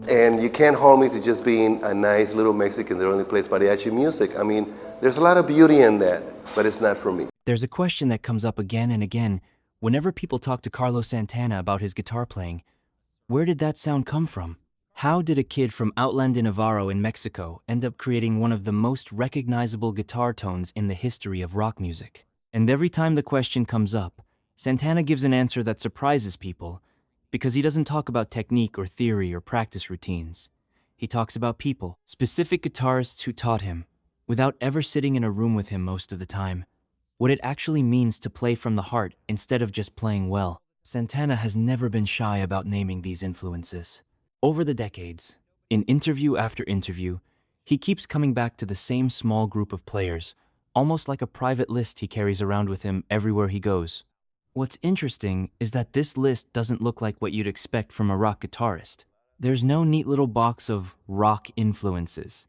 And you can't hold me to just being a nice little Mexican that only plays mariachi music. I mean, there's a lot of beauty in that, but it's not for me. There's a question that comes up again and again whenever people talk to Carlos Santana about his guitar playing. Where did that sound come from? How did a kid from Outland de Navarro in Mexico end up creating one of the most recognizable guitar tones in the history of rock music? And every time the question comes up, Santana gives an answer that surprises people because he doesn't talk about technique or theory or practice routines. He talks about people, specific guitarists who taught him, without ever sitting in a room with him most of the time. What it actually means to play from the heart instead of just playing well. Santana has never been shy about naming these influences. Over the decades, in interview after interview, he keeps coming back to the same small group of players, almost like a private list he carries around with him everywhere he goes. What's interesting is that this list doesn't look like what you'd expect from a rock guitarist. There's no neat little box of rock influences.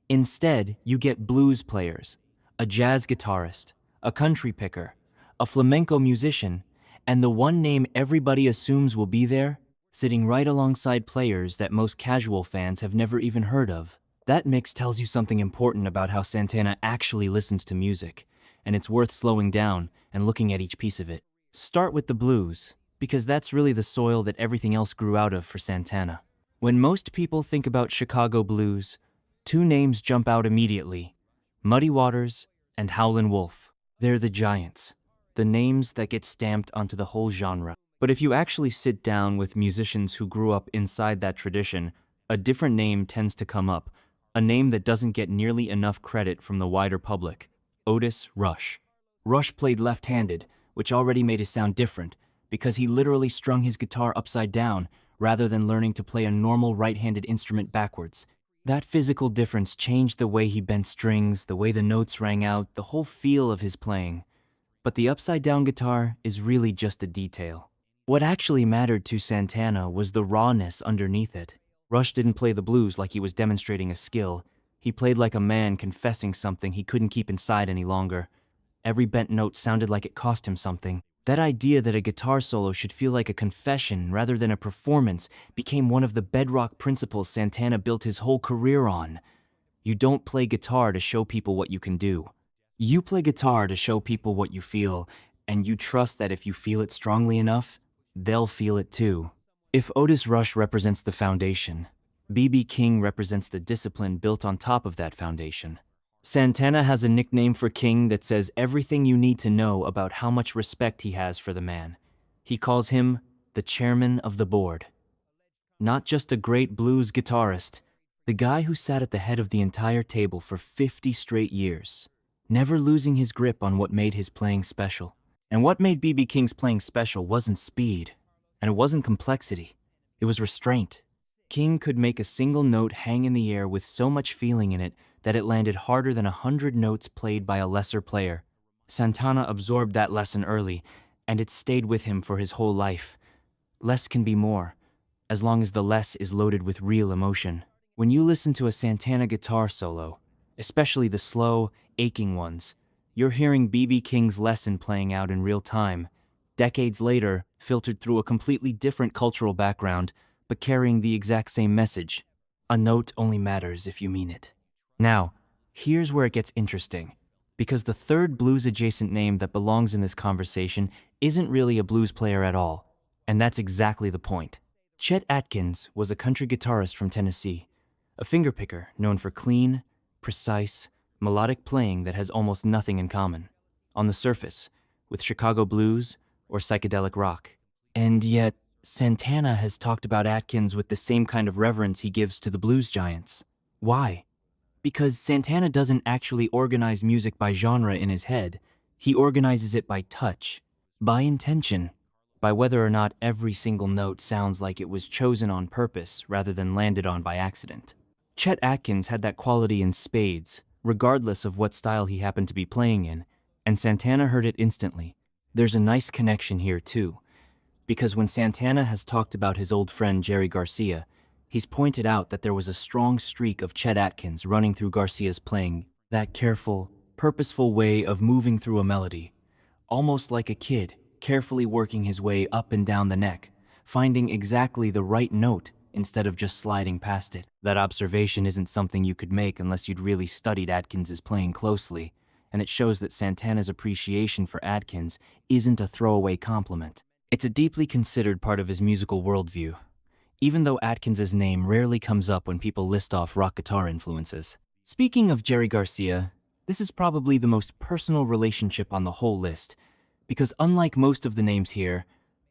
Instead, you get blues players, a jazz guitarist, a country picker, a flamenco musician, and the one name everybody assumes will be there, sitting right alongside players that most casual fans have never even heard of. That mix tells you something important about how Santana actually listens to music, and it's worth slowing down and looking at each piece of it. Start with the blues, because that's really the soil that everything else grew out of for Santana. When most people think about Chicago blues, two names jump out immediately: Muddy Waters and Howlin' Wolf. They're the giants, the names that get stamped onto the whole genre. But if you actually sit down with musicians who grew up inside that tradition, a different name tends to come up, a name that doesn't get nearly enough credit from the wider public: Otis Rush. Rush played left-handed, which already made his sound different, because he literally strung his guitar upside down rather than learning to play a normal right-handed instrument backwards. That physical difference changed the way he bent strings, the way the notes rang out, the whole feel of his playing. But the upside-down guitar is really just a detail. What actually mattered to Santana was the rawness underneath it. Rush didn't play the blues like he was demonstrating a skill. He played like a man confessing something he couldn't keep inside any longer. Every bent note sounded like it cost him something. That idea that a guitar solo should feel like a confession rather than a performance became one of the bedrock principles Santana built his whole career on. You don't play guitar to show people what you can do. You play guitar to show people what you feel, and you trust that if you feel it strongly enough, they'll feel it too. If Otis Rush represents the foundation, B.B. King represents the discipline built on top of that foundation. Santana has a nickname for King that says everything you need to know about how much respect he has for the man. He calls him the chairman of the board. Not just a great blues guitarist, the guy who sat at the head of the entire table for 50 straight years, never losing his grip on what made his playing special. And what made B.B. King's playing special wasn't speed, and it wasn't complexity. It was restraint. King could make a single note hang in the air with so much feeling in it that it landed harder than 100 notes played by a lesser player. Santana absorbed that lesson early, and it stayed with him for his whole life. Less can be more, as long as the less is loaded with real emotion. When you listen to a Santana guitar solo, especially the slow, aching ones, you're hearing B.B. King's lesson playing out in real time, decades later, filtered through a completely different cultural background, but carrying the exact same message. A note only matters if you mean it. Now, here's where it gets interesting, because the third blues-adjacent name that belongs in this conversation isn't really a blues player at all, and that's exactly the point. Chet Atkins was a country guitarist from Tennessee, a fingerpicker known for clean, precise, melodic playing that has almost nothing in common, on the surface, with Chicago blues or psychedelic rock. And yet, Santana has talked about Atkins with the same kind of reverence he gives to the blues giants. Why? Because Santana doesn't actually organize music by genre in his head. He organizes it by touch, by intention, by whether or not every single note sounds like it was chosen on purpose rather than landed on by accident. Chet Atkins had that quality in spades, regardless of what style he happened to be playing in, and Santana heard it instantly. There's a nice connection here too, because when Santana has talked about his old friend Jerry Garcia, he's pointed out that there was a strong streak of Chet Atkins running through Garcia's playing, that careful, purposeful way of moving through a melody, almost like a kid carefully working his way up and down the neck, finding exactly the right note instead of just sliding past it. That observation isn't something you could make unless you'd really studied Adkins's playing closely, and it shows that Santana's appreciation for Adkins isn't a throwaway compliment. It's a deeply considered part of his musical worldview, even though Adkins's name rarely comes up when people list off rock guitar influences. Speaking of Jerry Garcia, this is probably the most personal relationship on the whole list, because unlike most of the names here,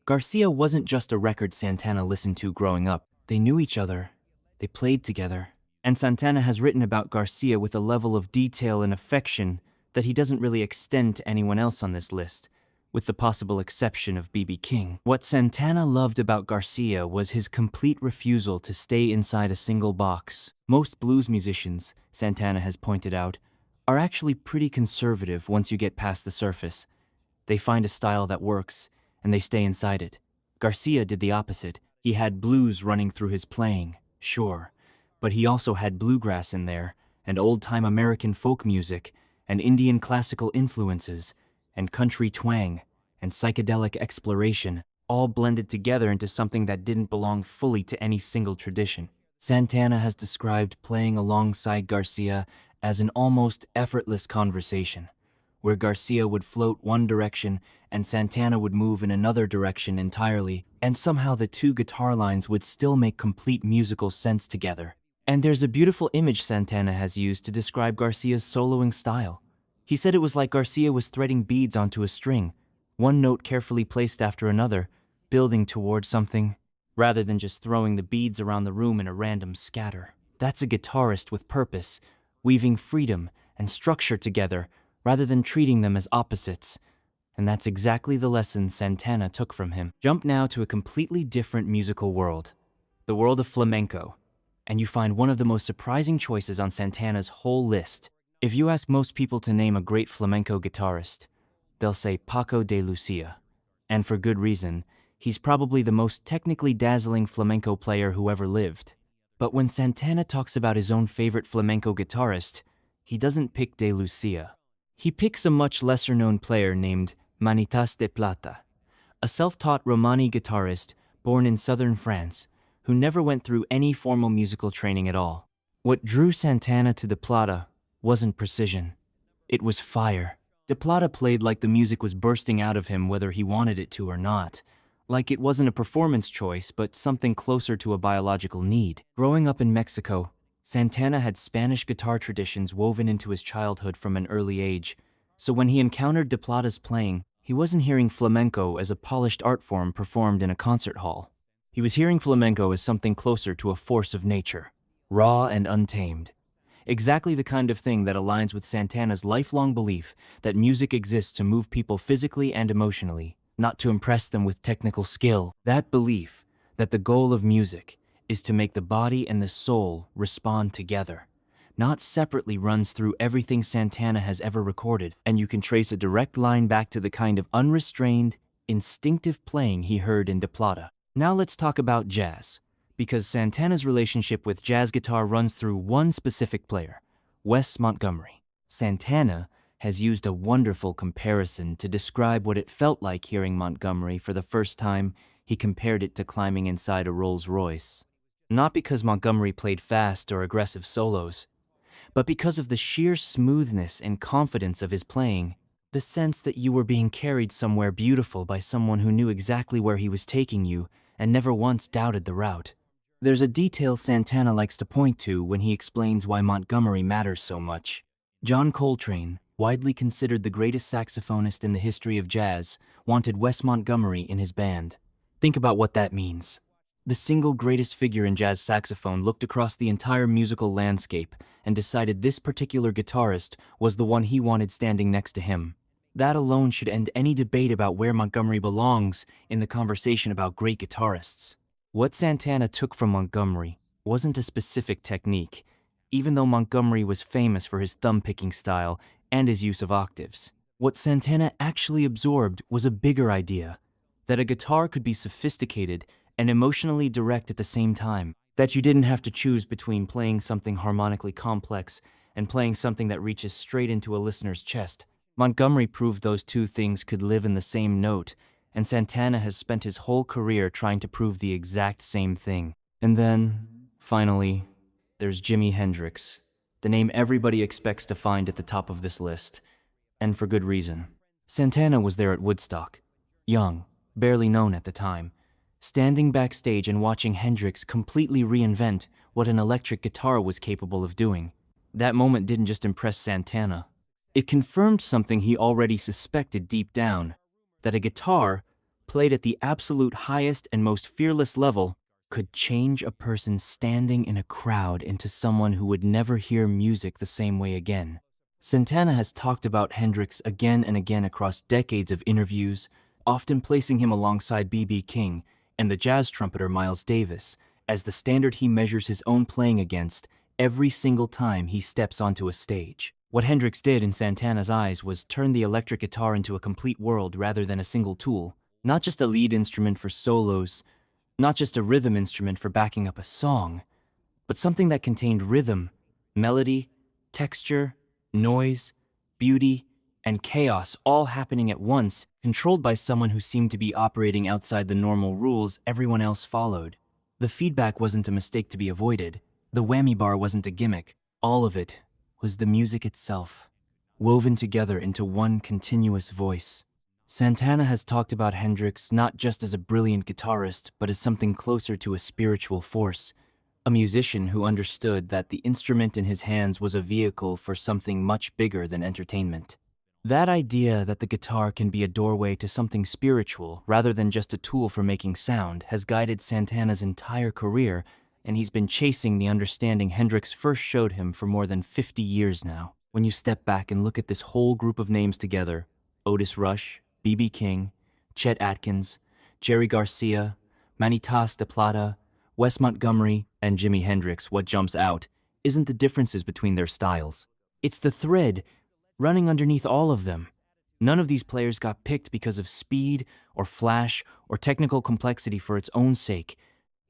Garcia wasn't just a record Santana listened to growing up. They knew each other, they played together, and Santana has written about Garcia with a level of detail and affection that he doesn't really extend to anyone else on this list, with the possible exception of B.B. King. What Santana loved about Garcia was his complete refusal to stay inside a single box. Most blues musicians, Santana has pointed out, are actually pretty conservative once you get past the surface. They find a style that works, and they stay inside it. Garcia did the opposite. He had blues running through his playing, sure, but he also had bluegrass in there, and old-time American folk music, and Indian classical influences, and country twang, and psychedelic exploration, all blended together into something that didn't belong fully to any single tradition. Santana has described playing alongside Garcia as an almost effortless conversation, where Garcia would float one direction and Santana would move in another direction entirely, and somehow the two guitar lines would still make complete musical sense together. And there's a beautiful image Santana has used to describe Garcia's soloing style. He said it was like Garcia was threading beads onto a string, one note carefully placed after another, building toward something, rather than just throwing the beads around the room in a random scatter. That's a guitarist with purpose, weaving freedom and structure together, rather than treating them as opposites. And that's exactly the lesson Santana took from him. Jump now to a completely different musical world, the world of flamenco, and you find one of the most surprising choices on Santana's whole list. If you ask most people to name a great flamenco guitarist, they'll say Paco de Lucia. And for good reason. He's probably the most technically dazzling flamenco player who ever lived. But when Santana talks about his own favorite flamenco guitarist, he doesn't pick de Lucia. He picks a much lesser-known player named Manitas de Plata, a self-taught Romani guitarist born in southern France who never went through any formal musical training at all. What drew Santana to de Plata wasn't precision. It was fire. De Plata played like the music was bursting out of him whether he wanted it to or not. Like it wasn't a performance choice, but something closer to a biological need. Growing up in Mexico, Santana had Spanish guitar traditions woven into his childhood from an early age, so when he encountered De Plata's playing, he wasn't hearing flamenco as a polished art form performed in a concert hall. He was hearing flamenco as something closer to a force of nature, raw and untamed. Exactly the kind of thing that aligns with Santana's lifelong belief that music exists to move people physically and emotionally, not to impress them with technical skill. That belief that the goal of music is to make the body and the soul respond together, not separately, runs through everything Santana has ever recorded, and you can trace a direct line back to the kind of unrestrained, instinctive playing he heard in De Plata. Now let's talk about jazz, because Santana's relationship with jazz guitar runs through one specific player, Wes Montgomery. Santana has used a wonderful comparison to describe what it felt like hearing Montgomery for the first time. He compared it to climbing inside a Rolls-Royce. Not because Montgomery played fast or aggressive solos, but because of the sheer smoothness and confidence of his playing, the sense that you were being carried somewhere beautiful by someone who knew exactly where he was taking you and never once doubted the route. There's a detail Santana likes to point to when he explains why Montgomery matters so much. John Coltrane, widely considered the greatest saxophonist in the history of jazz, wanted Wes Montgomery in his band. Think about what that means. The single greatest figure in jazz saxophone looked across the entire musical landscape and decided this particular guitarist was the one he wanted standing next to him. That alone should end any debate about where Montgomery belongs in the conversation about great guitarists. What Santana took from Montgomery wasn't a specific technique, even though Montgomery was famous for his thumb-picking style and his use of octaves. What Santana actually absorbed was a bigger idea, that a guitar could be sophisticated and emotionally direct at the same time, that you didn't have to choose between playing something harmonically complex and playing something that reaches straight into a listener's chest. Montgomery proved those two things could live in the same note, and Santana has spent his whole career trying to prove the exact same thing. And then, finally, there's Jimi Hendrix, the name everybody expects to find at the top of this list, and for good reason. Santana was there at Woodstock, young, barely known at the time, standing backstage and watching Hendrix completely reinvent what an electric guitar was capable of doing. That moment didn't just impress Santana. It confirmed something he already suspected deep down, that a guitar, played at the absolute highest and most fearless level, could change a person standing in a crowd into someone who would never hear music the same way again. Santana has talked about Hendrix again and again across decades of interviews, often placing him alongside B.B. King and the jazz trumpeter Miles Davis as the standard he measures his own playing against every single time he steps onto a stage. What Hendrix did in Santana's eyes was turn the electric guitar into a complete world rather than a single tool, not just a lead instrument for solos, not just a rhythm instrument for backing up a song, but something that contained rhythm, melody, texture, noise, beauty, and chaos all happening at once, controlled by someone who seemed to be operating outside the normal rules everyone else followed. The feedback wasn't a mistake to be avoided. The whammy bar wasn't a gimmick. All of it was the music itself, woven together into one continuous voice. Santana has talked about Hendrix not just as a brilliant guitarist, but as something closer to a spiritual force, a musician who understood that the instrument in his hands was a vehicle for something much bigger than entertainment. That idea that the guitar can be a doorway to something spiritual rather than just a tool for making sound has guided Santana's entire career, and he's been chasing the understanding Hendrix first showed him for more than 50 years now. When you step back and look at this whole group of names together, Otis Rush, B.B. King, Chet Atkins, Jerry Garcia, Manitas de Plata, Wes Montgomery, and Jimi Hendrix, what jumps out isn't the differences between their styles. It's the thread running underneath all of them. None of these players got picked because of speed or flash or technical complexity for its own sake.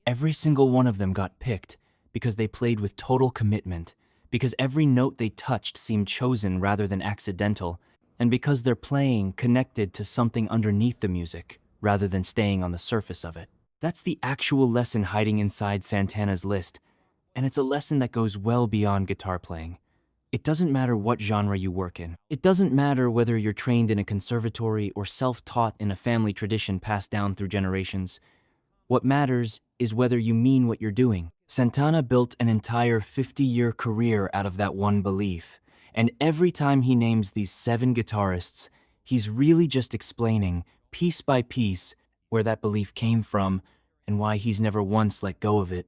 Every single one of them got picked because they played with total commitment, because every note they touched seemed chosen rather than accidental, and because their playing connected to something underneath the music rather than staying on the surface of it. That's the actual lesson hiding inside Santana's list, and it's a lesson that goes well beyond guitar playing. It doesn't matter what genre you work in. It doesn't matter whether you're trained in a conservatory or self-taught in a family tradition passed down through generations. What matters is whether you mean what you're doing. Santana built an entire 50-year career out of that one belief, and every time he names these 7 guitarists, he's really just explaining, piece by piece, where that belief came from and why he's never once let go of it.